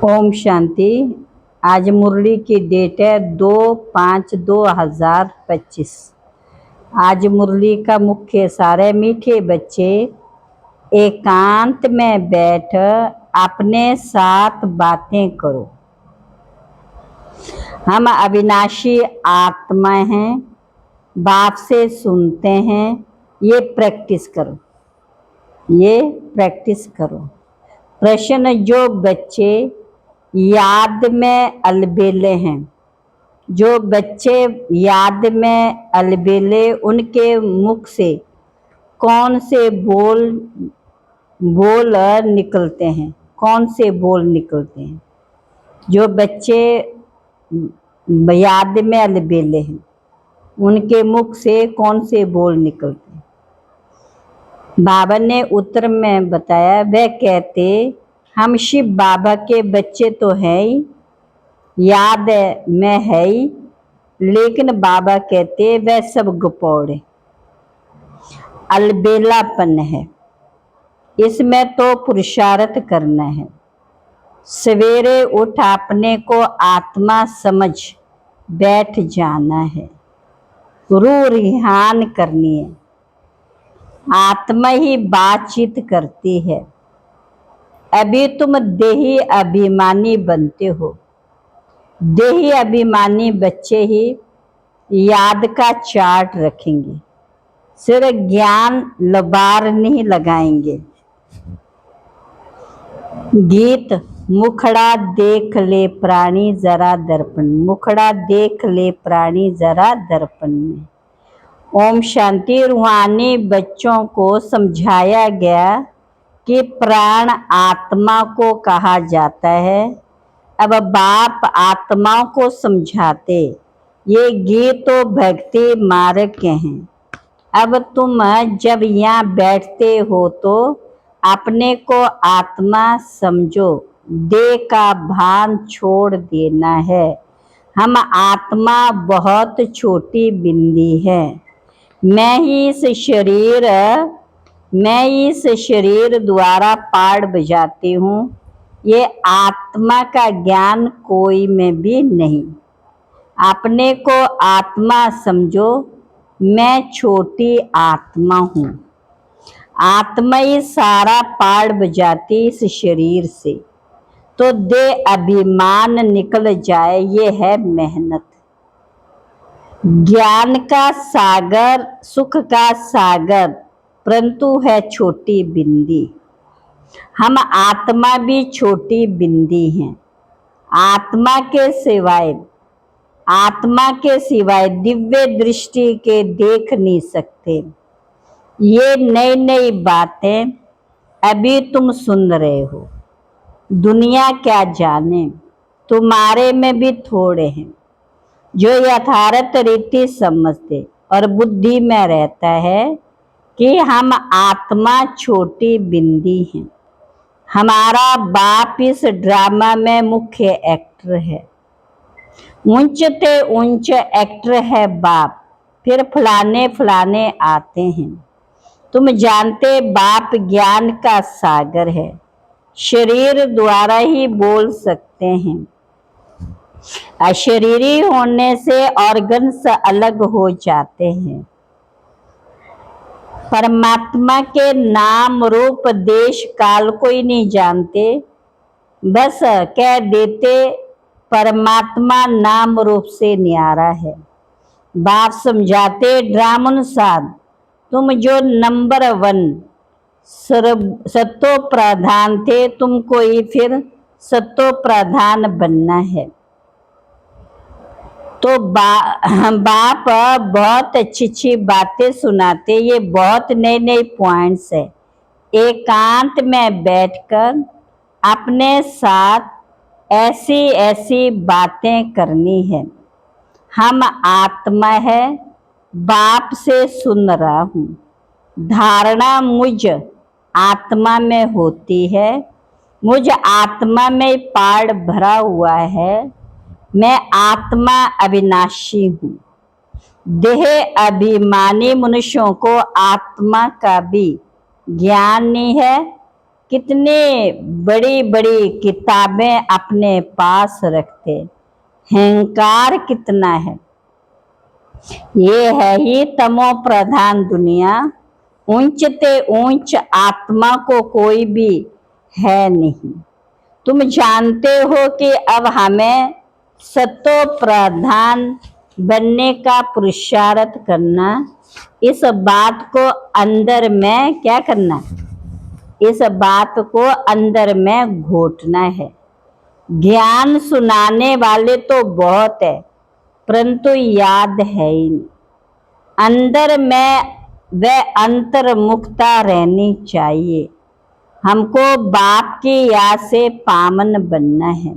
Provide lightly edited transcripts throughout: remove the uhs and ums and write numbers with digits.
ओम शांति। आज मुरली की डेट है 2/5/2025। आज मुरली का मुख्य सार है, मीठे बच्चे एकांत में बैठ अपने साथ बातें करो। हम अविनाशी आत्मा हैं, बाप से सुनते हैं। ये प्रैक्टिस करो, ये प्रैक्टिस करो। प्रश्न, जो बच्चे याद में अलबेले हैं, जो बच्चे याद में अलबेले, उनके मुख से कौन से बोल निकलते हैं? कौन से बोल निकलते हैं? जो बच्चे याद में अलबेले हैं, उनके मुख से कौन से बोल निकलते हैं? बाबा ने उत्तर में बताया, वह कहते, हम शिव बाबा के बच्चे तो हैं ही, याद में है ही, लेकिन बाबा कहते वह सब गुपौड़े अलबेलापन है, इसमें तो पुरुषार्थ करना है। सवेरे उठ अपने को आत्मा समझ बैठ जाना है, रूह रिहान करनी है। आत्मा ही बातचीत करती है। अभी तुम देही अभिमानी बनते हो। देही अभिमानी बच्चे ही याद का चार्ट रखेंगे, सिर्फ ज्ञान लबार नहीं लगाएंगे। गीत, मुखड़ा देख ले प्राणी जरा दर्पण, मुखड़ा देख ले प्राणी जरा दर्पण में। ओम शांति। रूहानी बच्चों को समझाया गया कि प्राण आत्मा को कहा जाता है। अब बाप आत्माओं को समझाते, ये गीत तो भक्ति मार्ग के हैं। अब तुम जब यहाँ बैठते हो तो अपने को आत्मा समझो, देह का भान छोड़ देना है। हम आत्मा बहुत छोटी बिंदी है। मैं ही इस शरीर द्वारा पाड़ बजाती हूँ। ये आत्मा का ज्ञान कोई में भी नहीं। अपने को आत्मा समझो, मैं छोटी आत्मा हूँ। आत्मा ही सारा पाड़ बजाती इस शरीर से, तो देह अभिमान निकल जाए, ये है मेहनत। ज्ञान का सागर, सुख का सागर, परंतु है छोटी बिंदी। हम आत्मा भी छोटी बिंदी हैं। आत्मा के सिवाय दिव्य दृष्टि के देख नहीं सकते। ये नई नई बातें अभी तुम सुन रहे हो। दुनिया क्या जाने, तुम्हारे में भी थोड़े हैं जो यथार्थ रीति समझते और बुद्धि में रहता है कि हम आत्मा छोटी बिंदी हैं। हमारा बाप इस ड्रामा में मुख्य एक्टर है। ऊंच ते ऊंच एक्टर है बाप, फिर फलाने आते हैं। तुम जानते बाप ज्ञान का सागर है, शरीर द्वारा ही बोल सकते हैं। अशरीरी होने से ऑर्गन्स अलग हो जाते हैं। परमात्मा के नाम रूप देश काल को ही नहीं जानते, बस कह देते परमात्मा नाम रूप से न्यारा है। बाप समझाते ड्रामनुसार, तुम जो नंबर 1 सत्तो प्रधान थे, तुमको ही फिर सत्तो प्रधान बनना है। तो बाप बहुत अच्छी बातें सुनाते। ये बहुत नए पॉइंट्स है। एकांत में बैठकर अपने साथ ऐसी बातें करनी है। हम आत्मा है, बाप से सुन रहा हूँ। धारणा मुझ आत्मा में होती है। मुझ आत्मा में पाड़ भरा हुआ है। मैं आत्मा अविनाशी हूँ। देह अभिमानी मनुष्यों को आत्मा का भी ज्ञान नहीं है कितने बड़ी बड़ी किताबें अपने पास रखते, अहंकार कितना है। ये है ही तमो प्रधान दुनिया, ऊंच ते ऊंच आत्मा को कोई भी है नहीं। तुम जानते हो कि अब हमें सतो प्रधान बनने का पुरुषार्थ करना, इस बात को अंदर में क्या करना, इस बात को अंदर में घोटना है। ज्ञान सुनाने वाले तो बहुत है, परंतु याद है ही नहीं। अंदर में वह अंतर्मुखता रहनी चाहिए। हमको बाप की याद से पावन बनना है।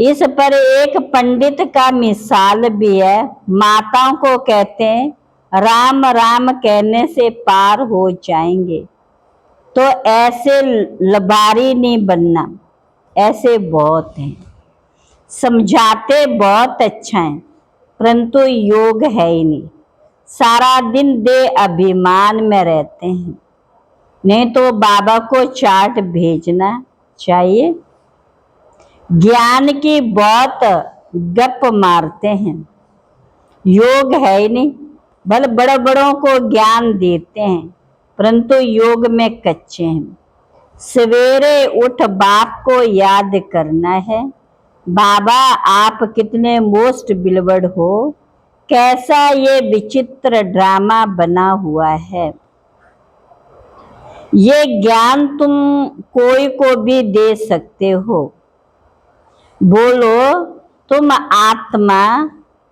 इस पर एक पंडित का मिसाल भी है। माताओं को कहते हैं राम राम कहने से पार हो जाएंगे, तो ऐसे लबारी नहीं बनना। ऐसे बहुत हैं, समझाते बहुत अच्छा है, परंतु योग है ही नहीं। सारा दिन दे अभिमान में रहते हैं। नहीं तो बाबा को चार्ट भेजना चाहिए। ज्ञान की बहुत गप मारते हैं, योग है ही नहीं। भले बड़े बड़ों को ज्ञान देते हैं, परंतु योग में कच्चे हैं। सवेरे उठ बाप को याद करना है। बाबा आप कितने मोस्ट बिलवर्ड हो, कैसा ये विचित्र ड्रामा बना हुआ है। ये ज्ञान तुम कोई को भी दे सकते हो। बोलो तुम आत्मा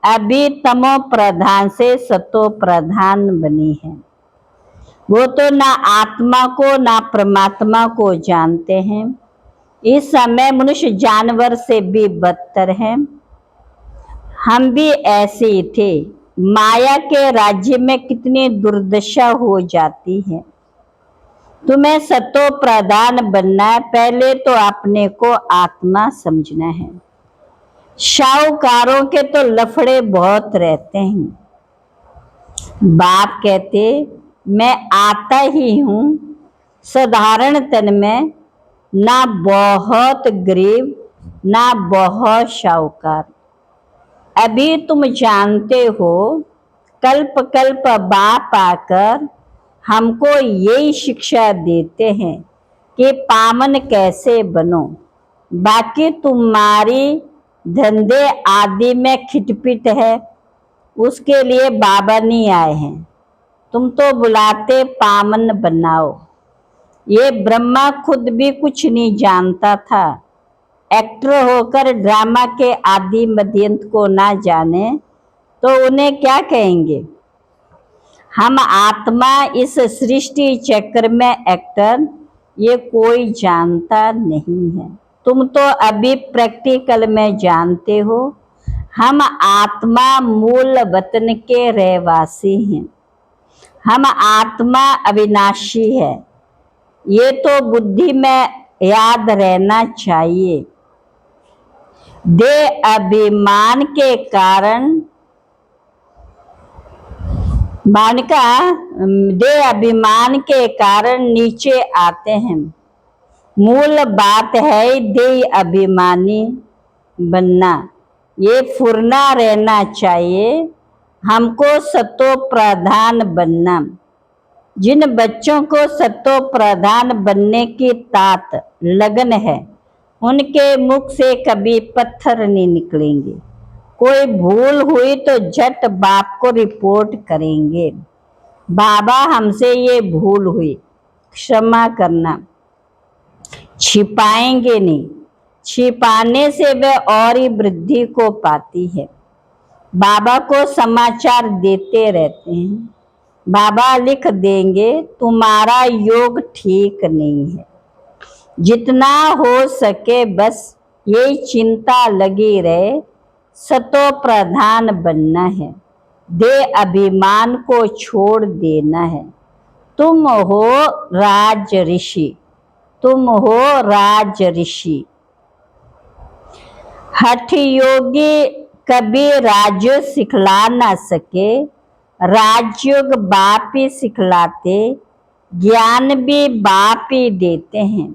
अभी तमो प्रधान से सतो प्रधान बनी है। वो तो ना आत्मा को ना परमात्मा को जानते हैं। इस समय मनुष्य जानवर से भी बदतर है। हम भी ऐसे ही थे। माया के राज्य में कितनी दुर्दशा हो जाती है। तुम्हें सतो प्रधान बनना है, पहले तो अपने को आत्मा समझना है। शाहूकारों के तो लफड़े बहुत रहते हैं। बाप कहते मैं आता ही हूँ साधारण तन में, ना बहुत गरीब ना बहुत शाहूकार। अभी तुम जानते हो कल्प कल्प बाप आकर हमको यही शिक्षा देते हैं कि पावन कैसे बनो। बाकी तुम्हारी धंधे आदि में खिटपिट है, उसके लिए बाबा नहीं आए हैं। तुम तो बुलाते पावन बनाओ। ये ब्रह्मा खुद भी कुछ नहीं जानता था। एक्टर होकर ड्रामा के आदि मध्यंत को ना जाने तो उन्हें क्या कहेंगे। हम आत्मा इस सृष्टि चक्र में एक्टर, ये कोई जानता नहीं है। तुम तो अभी प्रैक्टिकल में जानते हो। हम आत्मा मूल वतन के रहवासी हैं। हम आत्मा अविनाशी है। ये तो बुद्धि में याद रहना चाहिए। दे अभिमान के कारण दे अभिमान के कारण नीचे आते हैं। मूल बात है दे अभिमानी बनना। ये फुरना रहना चाहिए। हमको सतो प्रधान बनना। जिन बच्चों को सतो प्रधान बनने की तात लगन है, उनके मुख से कभी पत्थर नहीं निकलेंगे। कोई भूल हुई तो झट बाप को रिपोर्ट करेंगे, बाबा हमसे ये भूल हुई, क्षमा करना। छिपाएंगे नहीं। छिपाने से वह और ही वृद्धि को पाती है। बाबा को समाचार देते रहते हैं। बाबा लिख देंगे तुम्हारा योग ठीक नहीं है। जितना हो सके बस यही चिंता लगी रहे, सतो प्रधान बनना है। दे अभिमान को छोड़ देना है। तुम हो राज ऋषि, तुम हो राज ऋषि। हठ योगी कभी राजयोग सिखला ना सके, राजयोग बाप ही सिखलाते। ज्ञान भी बाप ही देते हैं।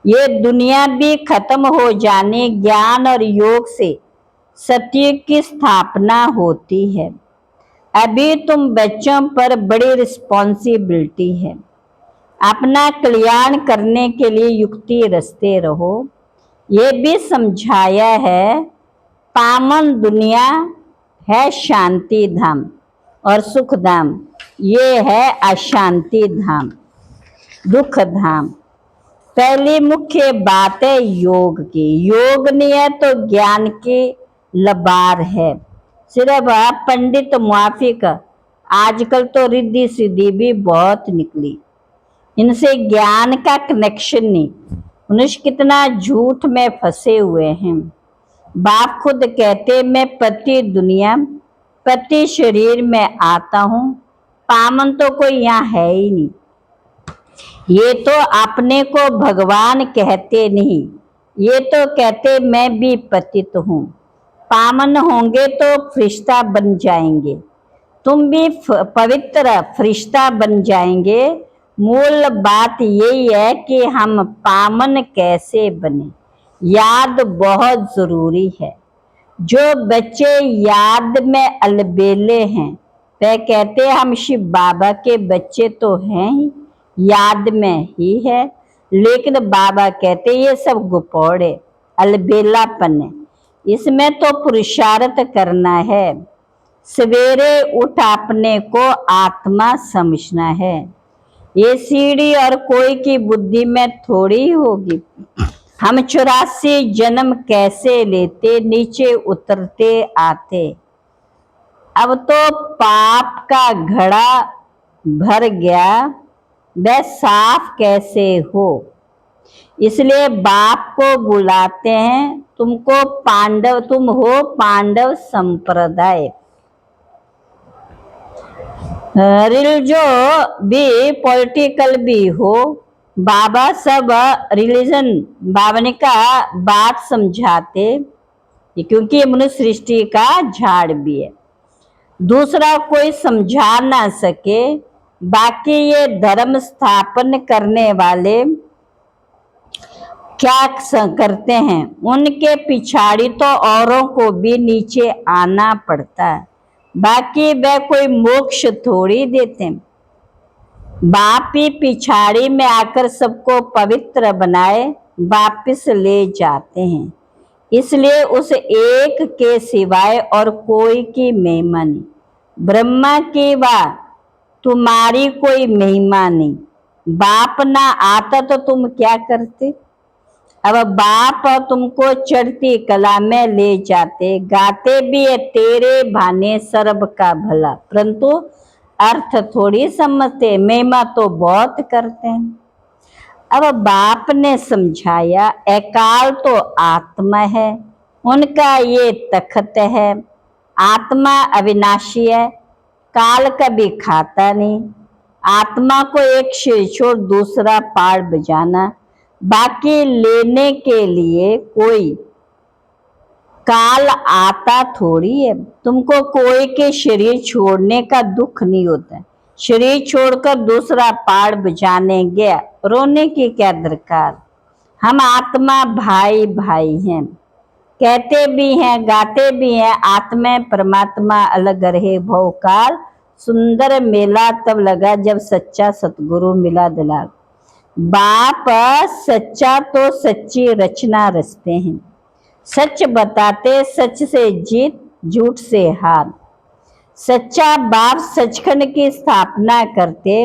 ये दुनिया भी खत्म हो जाने ज्ञान और योग से सत्य की स्थापना होती है। अभी तुम बच्चों पर बड़ी रिस्पॉन्सिबिलिटी है। अपना कल्याण करने के लिए युक्ति रचते रहो। ये भी समझाया है, पावन दुनिया है शांति धाम और सुख धाम, ये है अशांति धाम, दुख धाम। पहली मुख्य बात है योग की। योग नहीं है तो ज्ञान की लबार है। सिर्फ पंडित मुआफिक, आजकल तो रिद्धि सिद्धि भी बहुत निकली, इनसे ज्ञान का कनेक्शन नहीं। मनुष्य कितना झूठ में फंसे हुए हैं। बाप खुद कहते, मैं प्रति दुनिया प्रति शरीर में आता हूँ, पामन तो कोई यहाँ है ही नहीं। ये तो अपने को भगवान कहते नहीं, ये तो कहते मैं भी पतित हूँ। पामन होंगे तो फरिश्ता बन जाएंगे, तुम भी पवित्र फरिश्ता बन जाएंगे। मूल बात यही है कि हम पामन कैसे बने, याद बहुत जरूरी है। जो बच्चे याद में अलबेले हैं, वह कहते हम शिव बाबा के बच्चे तो हैं ही, याद में ही है। लेकिन बाबा कहते ये सब गुपौड़ है, अलबेलापन है, इसमें तो पुरुषार्थ करना है। सवेरे उठ अपने को आत्मा समझना है। ये सीढ़ी और कोई की बुद्धि में थोड़ी होगी। हम 84 जन्म कैसे लेते, नीचे उतरते आते। अब तो पाप का घड़ा भर गया, वह साफ कैसे हो। इसलिए बाप को बुलाते हैं, तुमको पांडव, तुम हो पांडव संप्रदाय। रिलीजो भी पॉलिटिकल भी हो, बाबा सब रिलीजन बाबा का बात समझाते, क्योंकि ये मनुष्य सृष्टि का झाड़ भी है। दूसरा कोई समझा ना सके। बाकी ये धर्म स्थापन करने वाले क्या करते हैं, उनके पिछाड़ी तो औरों को भी नीचे आना पड़ता है। बाकी वह कोई मोक्ष थोड़ी देते। बाप ही पिछाड़ी में आकर सबको पवित्र बनाए वापिस ले जाते हैं। इसलिए उस एक के सिवाय और कोई की महिमा नहीं। ब्रह्मा की वा तुम्हारी कोई महिमा नहीं। बाप ना आता तो तुम क्या करते। अब बाप तुमको चढ़ती कला में ले जाते, गाते भी है तेरे भाने सर्व का भला, परंतु अर्थ थोड़ी समझते, महिमा तो बहुत करते हैं। अब बाप ने समझाया, अकाल तो आत्मा है, उनका ये तखत है। आत्मा अविनाशी है, काल कभी खाता नहीं। आत्मा को एक सिर छोड़ दूसरा पाड़ बजाना, बाकी लेने के लिए कोई काल आता थोड़ी है। तुमको कोई के शरीर छोड़ने का दुख नहीं होता। शरीर छोड़कर दूसरा पाड़ बजाने गया, रोने की क्या दरकार। हम आत्मा भाई भाई हैं, कहते भी हैं गाते भी हैं, आत्मा परमात्मा अलग रहे भवकाल। सुंदर मेला तब लगा जब सच्चा सतगुरु मिला दिला। बाप सच्चा तो सच्ची रचना रचते हैं, सच बताते, सच से जीत झूठ से हार। सच्चा बाप सचखंड की स्थापना करते।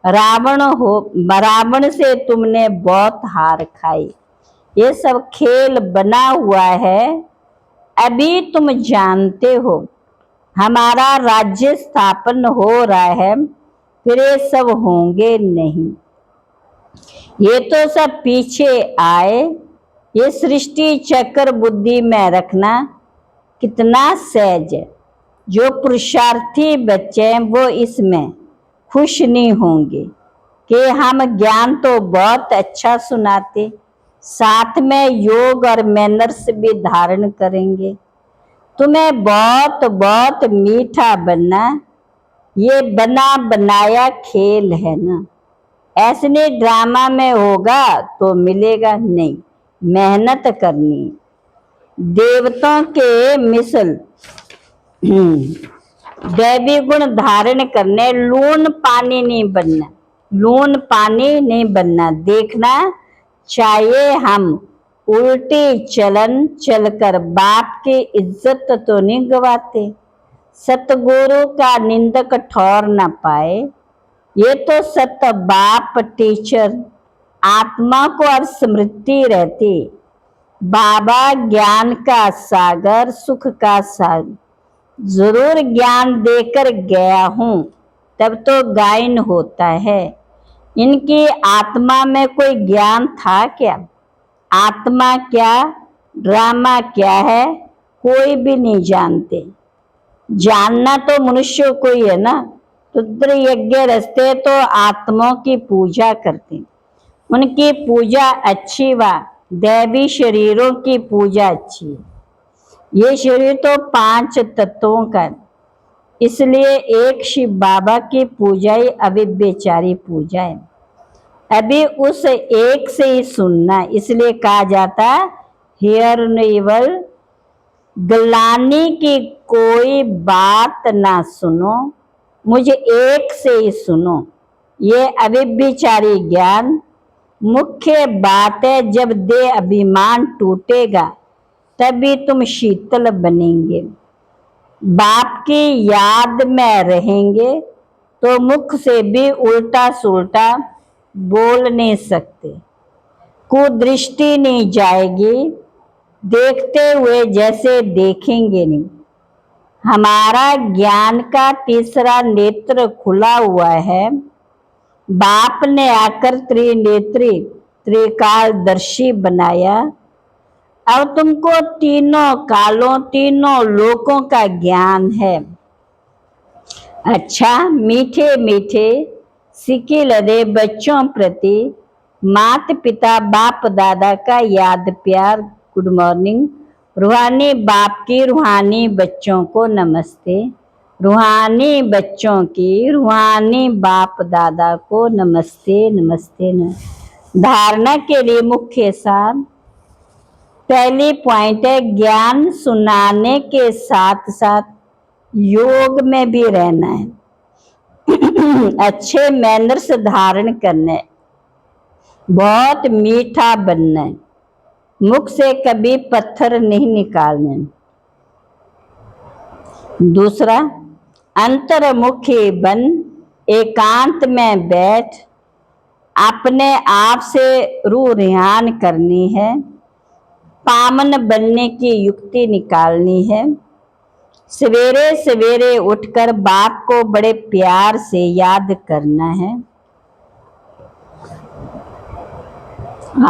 रावण से तुमने बहुत हार खाई। ये सब खेल बना हुआ है, अभी तुम जानते हो। हमारा राज्य स्थापन हो रहा है, फिर ये सब होंगे नहीं। ये तो सब पीछे आए। ये सृष्टि चक्र बुद्धि में रखना कितना सहज है। जो पुरुषार्थी बच्चे हैं वो इसमें खुश नहीं होंगे कि हम ज्ञान तो बहुत अच्छा सुनाते, साथ में योग और मैनर्स भी धारण करेंगे। तुम्हें बहुत बहुत मीठा बनना, ये बना बनाया खेल है ना। ऐसने ड्रामा में होगा तो मिलेगा नहीं, मेहनत करनी। देवताओं के मिसल दैवी गुण धारण करने, लून पानी नहीं बनना, लून पानी नहीं बनना। देखना चाहिए हम उल्टी चलन चलकर बाप की इज्जत तो नहीं गवाते, सतगुरु का निंदक ठौर न पाए। ये तो सत बाप टीचर आत्मा को अब स्मृति रहती। बाबा ज्ञान का सागर, सुख का सागर, जरूर ज्ञान देकर गया हूं तब तो गायन होता है। इनकी आत्मा में कोई ज्ञान था क्या? आत्मा क्या, ड्रामा क्या है, कोई भी नहीं जानते। जानना तो मनुष्य को ही है ना। रुद्र यज्ञ रचते तो आत्माओं की पूजा करते, उनकी पूजा अच्छी व दैवी शरीरों की पूजा अच्छी है। ये शरीर तो 5 तत्वों का है, इसलिए एक शिव बाबा की पूजा ही अव्यभिचारी पूजा है। अभी उस एक से ही सुनना, इसलिए कहा जाता हियर नेवल, गलानी की कोई बात ना सुनो, मुझे एक से ही सुनो। ये अव्यभिचारी ज्ञान मुख्य बात है। जब देह अभिमान टूटेगा तभी तुम शीतल बनेंगे। बाप की याद में रहेंगे तो मुख से भी उल्टा सुल्टा बोल नहीं सकते, कुदृष्टि नहीं जाएगी, देखते हुए जैसे देखेंगे नहीं। हमारा ज्ञान का तीसरा नेत्र खुला हुआ है। बाप ने आकर त्रिनेत्री त्रिकालदर्शी बनाया। अब तुमको तीनों कालों, तीनों लोकों का ज्ञान है। अच्छा, मीठे मीठे सिक्के लदे बच्चों प्रति माता पिता बाप दादा का याद प्यार, गुड मॉर्निंग। रूहानी बाप की रूहानी बच्चों को नमस्ते, रूहानी बच्चों की रूहानी बाप दादा को नमस्ते नमस्ते नमस्ते। धारणा के लिए मुख्य सार, पहली पॉइंट है ज्ञान सुनाने के साथ साथ योग में भी रहना है। अच्छे मैनर्स धारण करने, बहुत मीठा बनना है, मुख से कभी पत्थर नहीं निकालने। दूसरा, अंतर्मुखी बन, एकांत में बैठ, अपने आप से रूह रिहान करनी है, पावन बनने की युक्ति निकालनी है। सवेरे सवेरे उठकर बाप को बड़े प्यार से याद करना है।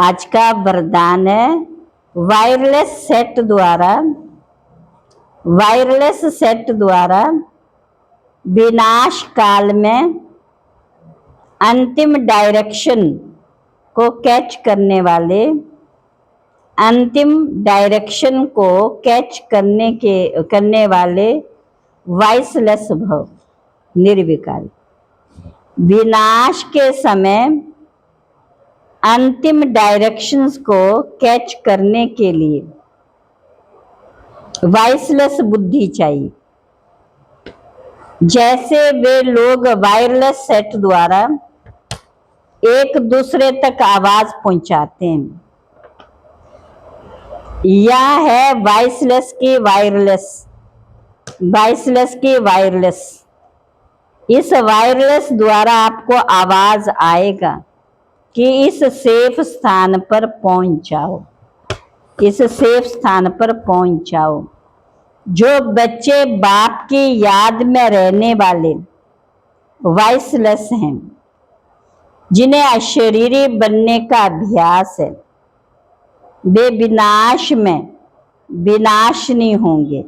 आज का वरदान है वायरलेस सेट द्वारा विनाश काल में अंतिम डायरेक्शन को कैच करने वाले, अंतिम डायरेक्शन को कैच करने वाले वॉइसलेस भव, निर्विकारी। विनाश के समय अंतिम डायरेक्शंस को कैच करने के लिए वॉइसलेस बुद्धि चाहिए। जैसे वे लोग वायरलेस सेट द्वारा एक दूसरे तक आवाज पहुंचाते हैं, यह है वॉइसलेस की वायरलेस। इस वायरलेस द्वारा आपको आवाज आएगा कि इस सेफ स्थान पर पहुंच जाओ, इस सेफ स्थान पर पहुंच जाओ। जो बच्चे बाप की याद में रहने वाले वॉइसलेस हैं, जिन्हें अशरीरी बनने का अभ्यास है, वे विनाश में विनाश नहीं होंगे,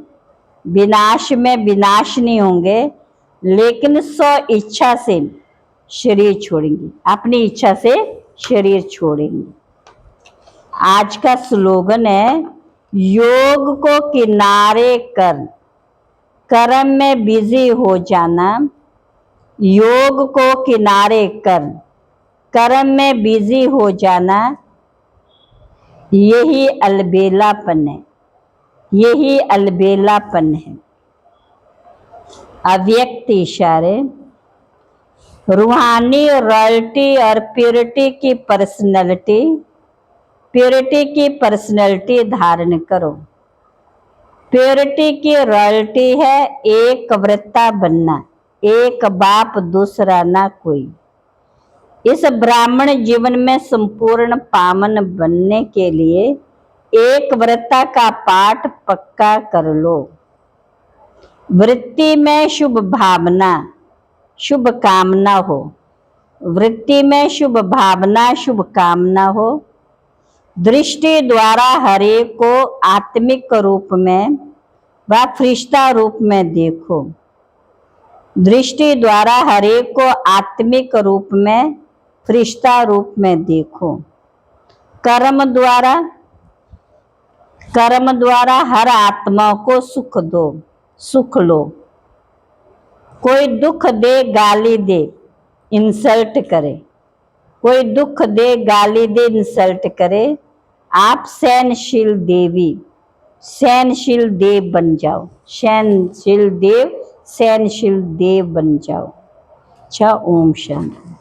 विनाश में विनाश नहीं होंगे, लेकिन स्व इच्छा से शरीर छोड़ेंगे, अपनी इच्छा से शरीर छोड़ेंगे। आज का स्लोगन है योग को किनारे कर, कर्म में बिजी हो जाना। योग को किनारे कर, कर्म में बिजी हो जाना, यही अलबेलापन है, यही अलबेलापन है। अव्यक्त इशारे, रूहानी रॉयल्टी और प्योरिटी की पर्सनैलिटी धारण करो। प्योरिटी की रॉयल्टी है एक व्रता बनना, एक बाप दूसरा ना कोई। इस ब्राह्मण जीवन में संपूर्ण पावन बनने के लिए एक व्रता का पाठ पक्का कर लो। वृत्ति में शुभ भावना, शुभ कामना हो, वृत्ति में शुभ भावना, शुभ कामना हो। दृष्टि द्वारा हरे को आत्मिक रूप में व फरिश्ता रूप में देखो। दृष्टि द्वारा हरे को आत्मिक रूप में फरिश्ता रूप में देखो। कर्म द्वारा हर आत्मा को सुख दो, सुख लो। कोई दुख दे, गाली दे, इंसल्ट करे, कोई दुख दे, गाली दे, इंसल्ट करे, आप सहनशील देवी, सहनशील देव बन जाओ, सहनशील देव, सहनशील देव बन जाओ। अच्छा, ओम शांति।